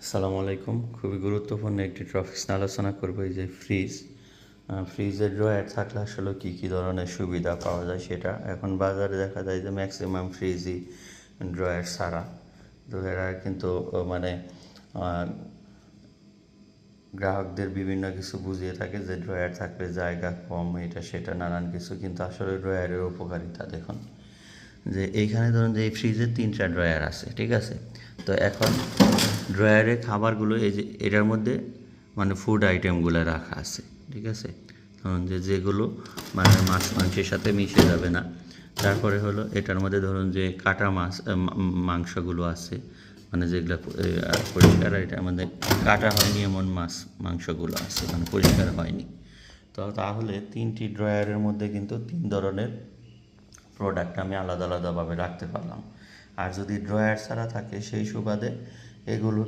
আসসালামু আলাইকুম। খুবই গুরুত্বপূর্ণ একটি টপিকস নিয়ে আলোচনা করব, এই যে ফ্রিজ। ফ্রিজের ড্রয়ার থাকলে আসলে কী কী ধরনের সুবিধা পাওয়া যায় সেটা। এখন বাজারে দেখা যায় যে ম্যাক্সিমাম ফ্রিজই ড্রয়ার ছাড়া। তো এরা কিন্তু মানে গ্রাহকদের বিভিন্ন কিছু বুঝিয়ে থাকে যে ড্রয়ার থাকলে জায়গা কম, এটা সেটা নানান কিছু, কিন্তু আসলে ড্রয়ারের উপকারিতা দেখুন। যে এইখানে ধরুন যে এই ফ্রিজে 3টা ড্রয়ার আছে, ঠিক আছে। তো এখন ড্রয়ারে খাবারগুলো এই যে এটার মধ্যে মানে ফুড আইটেমগুলো রাখা আছে, ঠিক আছে। ধরুন যে যেগুলো মানে মাছ মাংসের সাথে মিশে যাবে না। তারপরে হলো এটার মধ্যে ধরুন যে কাটা মাছ মাংসগুলো আছে, মানে যেগুলো পরিষ্কার, এটার মধ্যে কাটা হয়নি এমন মাছ মাংসগুলো আছে, মানে পরিষ্কার হয়নি। তো তাহলে 3টি ড্রয়ারের মধ্যে কিন্তু 3 ধরনের প্রোডাক্ট আমি আলাদা আলাদাভাবে রাখতে পারলাম। আর যদি ড্রয়ার ছাড়া থাকে সেই সুবাদে এগুলো